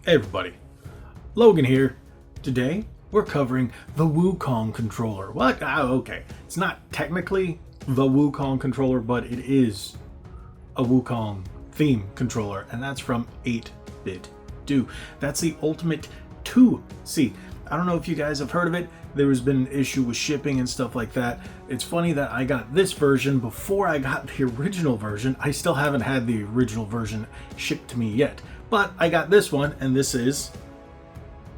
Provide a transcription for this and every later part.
Hey everybody, Logan here. Today we're covering the Wukong controller. What? Okay. It's not technically the Wukong controller, but it is a Wukong theme controller, and that's from 8BitDo. That's the ultimate 2C. I don't know if you guys have heard of it. There has been an issue with shipping and stuff like that. It's funny that I got this version before I got the original version. I still haven't had the original version shipped to me yet. But I got this one, and this is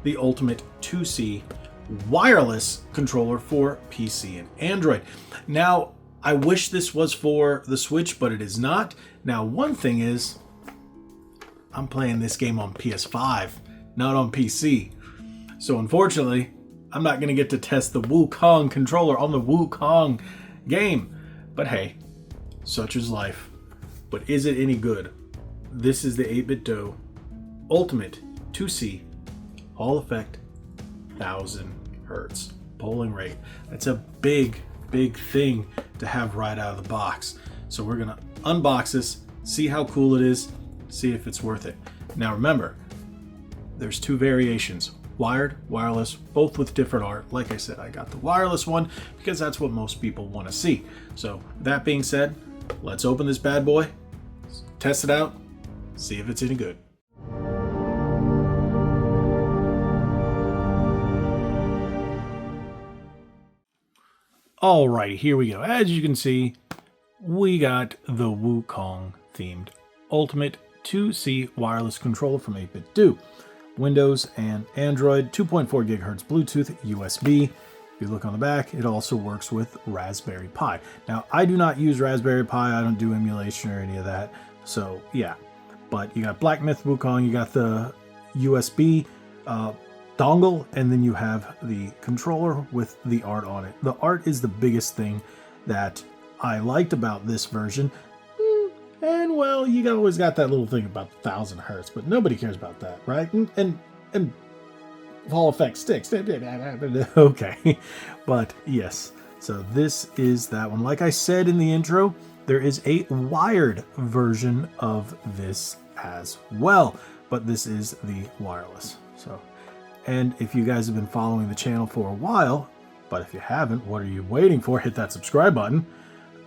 the Ultimate 2C wireless controller for PC and Android. Now, I wish this was for the Switch, but it is not. Now, one thing is, I'm playing this game on PS5, not on PC. So unfortunately, I'm not going to get to test the Wukong controller on the Wukong game. But hey, such is life. But is it any good? This is the 8BitDo Ultimate 2C Hall Effect 1000 Hertz polling rate. That's a big thing to have right out of the box. So we're going to unbox this, see how cool it is, see if it's worth it. Now remember, there's two variations. Wired, wireless, both with different art. Like I said, I got the wireless one because that's what most people want to see. So that being said, let's open this bad boy, test it out, see if it's any good. Alright, here we go. As you can see, we got the Wukong themed Ultimate 2C wireless controller from 8BitDo. Windows and Android, 2.4 gigahertz Bluetooth, USB. If you look on the back, it also works with Raspberry Pi. Now, I do not use Raspberry Pi. I don't do emulation or any of that. So, yeah. But you got Black Myth Wukong, you got the USB dongle, and then you have the controller with the art on it. The art is the biggest thing that I liked about this version. And well, you always got that little thing about 1000 hertz, but nobody cares about that, right? And Hall effect sticks. Okay, but yes. So this is that one. Like I said in the intro, there is a wired version of this as well, but this is the wireless. So, and if you guys have been following the channel for a while, but if you haven't, what are you waiting for? Hit that subscribe button.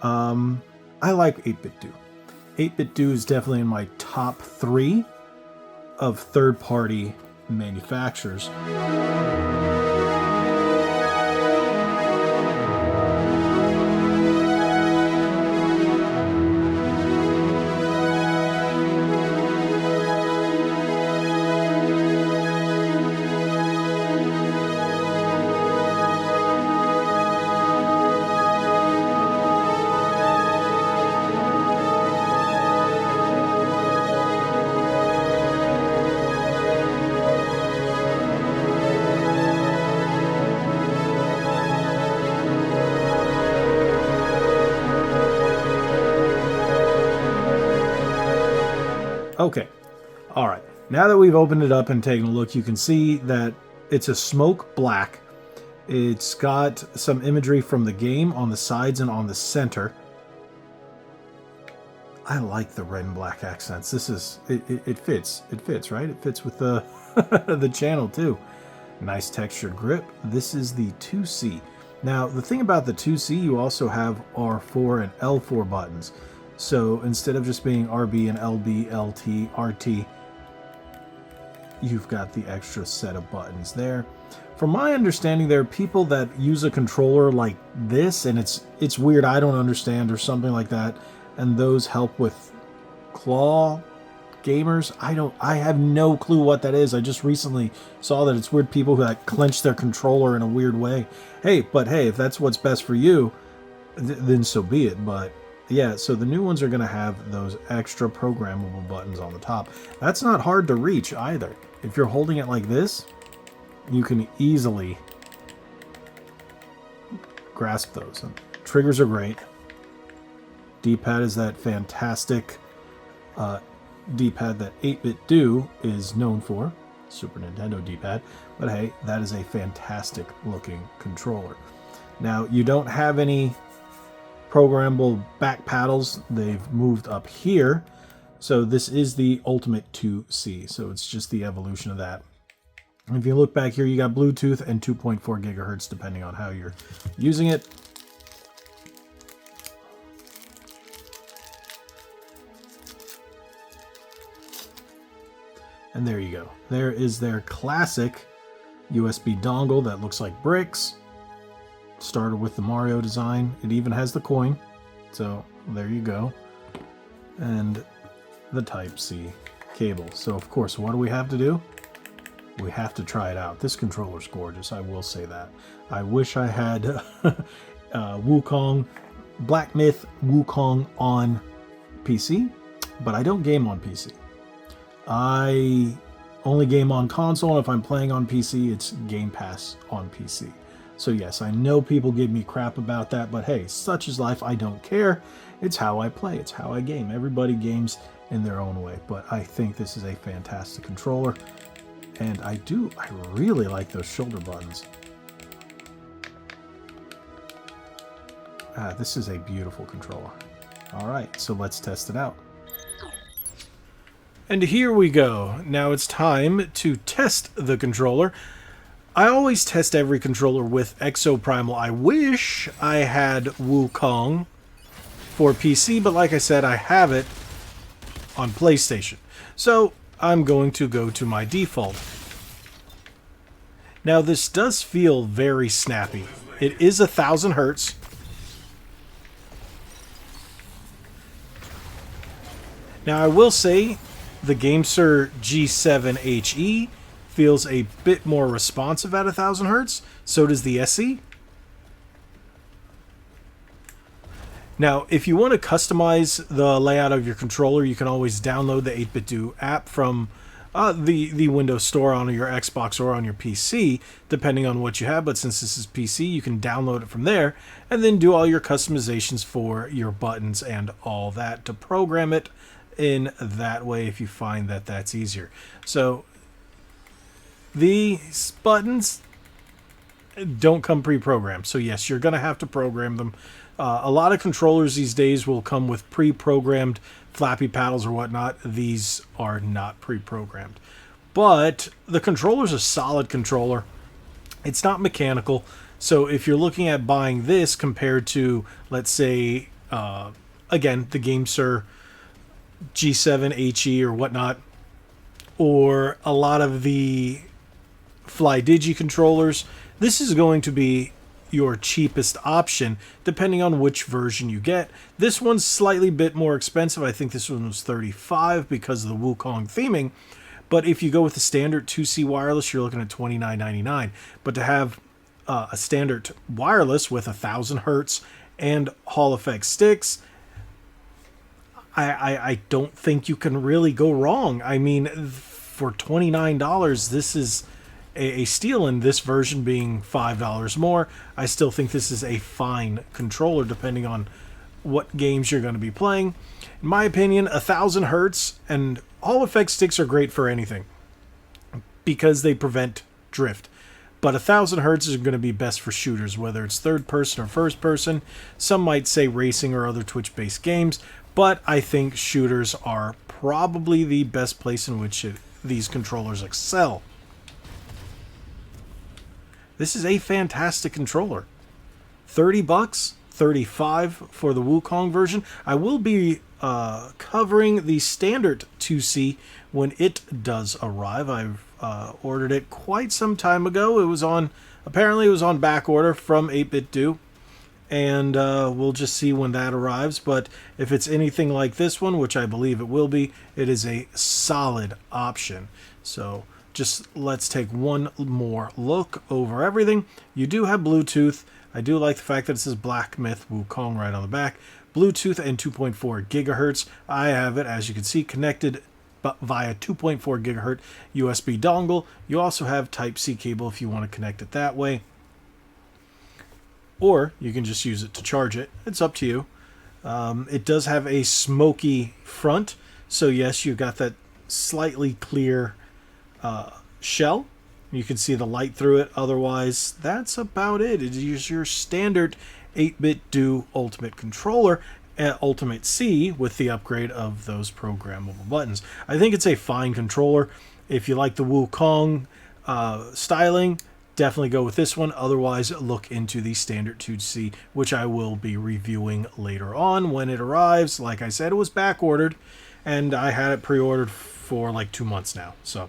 I like 8BitDo. 8BitDo is definitely in my top 3 of third-party manufacturers. Okay, all right. Now that we've opened it up and taken a look, you can see that it's a smoke black. It's got some imagery from the game on the sides and on the center. I like the red and black accents. This is, it fits. It fits, right? It fits with the, the channel too. Nice textured grip. This is the 2C. Now, the thing about the 2C, you also have R4 and L4 buttons. So instead of just being RB and LB, LT, RT, you've got the extra set of buttons there. From my understanding, there are people that use a controller like this, and it's weird, I don't understand, or something like that, and those help with claw gamers. I have no clue what that is. I just recently saw that it's weird people who like clench their controller in a weird way. Hey, if that's what's best for you, then so be it. But yeah, so the new ones are going to have those extra programmable buttons on the top. That's not hard to reach either. If you're holding it like this, you can easily grasp those. And triggers are great. D-pad is that fantastic D-pad that 8BitDo is known for. Super Nintendo D-pad. But hey, that is a fantastic looking controller. Now, you don't have any programmable back paddles. They've moved up here So this is the Ultimate 2C, so it's just the evolution of that. And if you look back here, you got Bluetooth and 2.4 gigahertz, depending on how you're using it. And there you go. There is their classic USB dongle that looks like bricks. Started with the Mario design. It even has the coin. So there you go. And the Type-C cable. So of course, what do we have to do? We have to try it out. This controller's gorgeous, I will say that. I wish I had Wukong, Black Myth Wukong on PC, but I don't game on PC. I only game on console, and if I'm playing on PC, it's Game Pass on PC. So yes, I know people give me crap about that, but hey, such is life. I don't care. It's how I play. It's how I game. Everybody games in their own way, but I think this is a fantastic controller, and I really like those shoulder buttons. This is a beautiful controller. All right, so let's test it out. And here we go. Now it's time to test the controller. I always test every controller with Exoprimal. I wish I had Wukong for PC, but like I said, I have it on PlayStation. So I'm going to go to my default. Now this does feel very snappy. It is 1000 hertz. Now I will say the GameSir G7HE feels a bit more responsive at 1000 hertz. So does the SE. Now, if you want to customize the layout of your controller, you can always download the 8BitDo app from the Windows Store on your Xbox or on your PC, depending on what you have. But since this is PC, you can download it from there and then do all your customizations for your buttons and all that to program it in that way if you find that that's easier. So these buttons don't come pre-programmed. So yes, you're going to have to program them. A lot of controllers these days will come with pre-programmed flappy paddles or whatnot. These are not pre-programmed. But the controller's a solid controller. It's not mechanical. So if you're looking at buying this compared to, let's say, again, the GameSir G7HE or whatnot, or a lot of the FlyDigi controllers, this is going to be your cheapest option depending on which version you get. This one's slightly bit more expensive. I think this one was $35 because of the Wukong theming. But if you go with the standard 2C wireless, you're looking at $29.99. But to have a standard wireless with 1000 hertz and Hall effect sticks, I don't think you can really go wrong. I mean, for $29, this is a steal, and this version being $5 more, I still think this is a fine controller depending on what games you're going to be playing. In my opinion, 1000 hertz and Hall effect sticks are great for anything because they prevent drift. But 1000 hertz is going to be best for shooters, whether it's third person or first person. Some might say racing or other Twitch-based games, but I think shooters are probably the best place in which these controllers excel. This is a fantastic controller. $30, $35 for the Wukong version. I will be covering the standard 2C when it does arrive. I've ordered it quite some time ago. Apparently it was on back order from 8BitDo, and we'll just see when that arrives. But if it's anything like this one, which I believe it will be, it is a solid option. So just let's take one more look over everything. You do have Bluetooth. I do like the fact that it says Black Myth Wukong right on the back. Bluetooth and 2.4 gigahertz. I have it, as you can see, connected via 2.4 gigahertz USB dongle. You also have Type-C cable if you want to connect it that way. Or you can just use it to charge it. It's up to you. It does have a smoky front. So yes, you've got that slightly clear shell. You can see the light through it. Otherwise, that's about it. It is your standard 8BitDo Ultimate controller. Ultimate C with the upgrade of those programmable buttons. I think it's a fine controller. If you like the Wukong styling, definitely go with this one. Otherwise, look into the standard 2C, which I will be reviewing later on when it arrives. Like I said, it was back ordered, and I had it pre-ordered for like 2 months now. So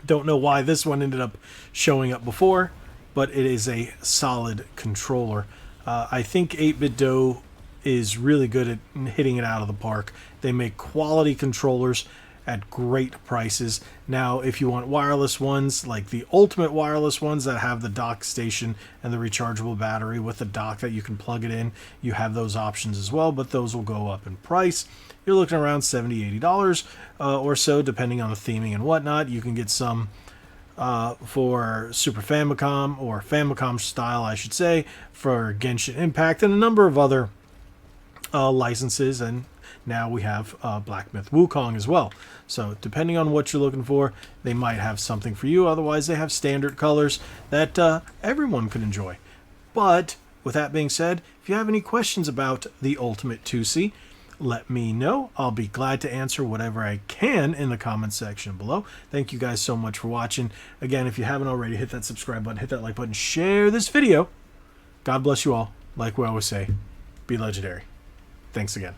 don't know why this one ended up showing up before, but it is a solid controller. I think 8BitDo is really good at hitting it out of the park. They make quality controllers at great prices. Now, if you want wireless ones, like the ultimate wireless ones that have the dock station and the rechargeable battery with the dock that you can plug it in, you have those options as well, but those will go up in price. You're looking around $70, $80 or so, depending on the theming and whatnot. You can get some for Super Famicom, or Famicom style, I should say, for Genshin Impact, and a number of other licenses, and now we have Black Myth Wukong as well. So depending on what you're looking for, they might have something for you. Otherwise, they have standard colors that everyone can enjoy. But with that being said, if you have any questions about the Ultimate 2C, let me know. I'll be glad to answer whatever I can in the comments section below. Thank you guys so much for watching. Again, if you haven't already, hit that subscribe button, hit that like button, share this video. God bless you all. Like we always say, be legendary. Thanks again.